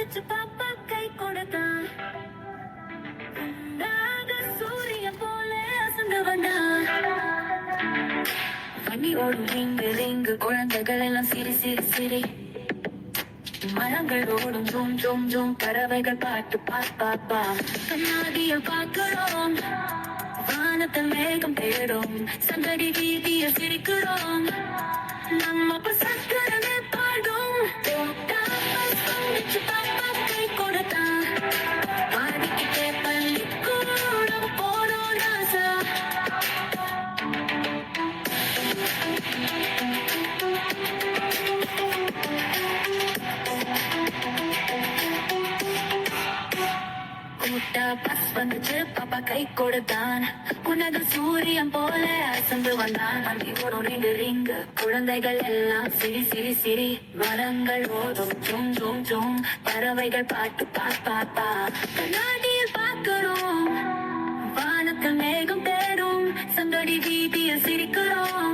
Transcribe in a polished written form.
வந்துச்சு பாப்பா கை கொடுத்தான். உண்டாத சூரியன் போல அசந்து வந்தான். வண்டி ஓடும் ரிங்கு ரிங்கு, குழந்தைகள் எல்லாம் சிரி சிரி சிரி. மரங்கள் ஓடும் ஜூம் ஜூம் ஜூம், பறவைகள் பாட்டு பாப்பா. கண்ணாடியில் பார்க்கிறோம், வானத்தில் மேகம் தேடும், சங்கடி வீதியில் சிரிக்கிறோம். நம்ம சக்கரமே பாடும். வந்துச்சு பாப்பா கை கொடுத்தான். பாடிக்கிட்டே பள்ளிக்கூடம் போறோம் ராசா. கூட்ட பஸ் வந்துச்சு பாப்பா கை கொடுத்தான். உனது சூரியன் போல அசந்து வந்தான். வண்டி ஓடும் ரிங்கு ரிங்கு, குழந்தைகள் எல்லாம் சிரி சிரி சிரி. மரங்கள் ஓடும் ஜூம் ஜூம் ஜூம், பறவைகள் பாட்டு பாப்பா. கண்ணாடியில் பார்க்கிறோம், வானத்தில் மேகம் தேடும், சங்கடி வீதியில் சிரிக்கிறோம்.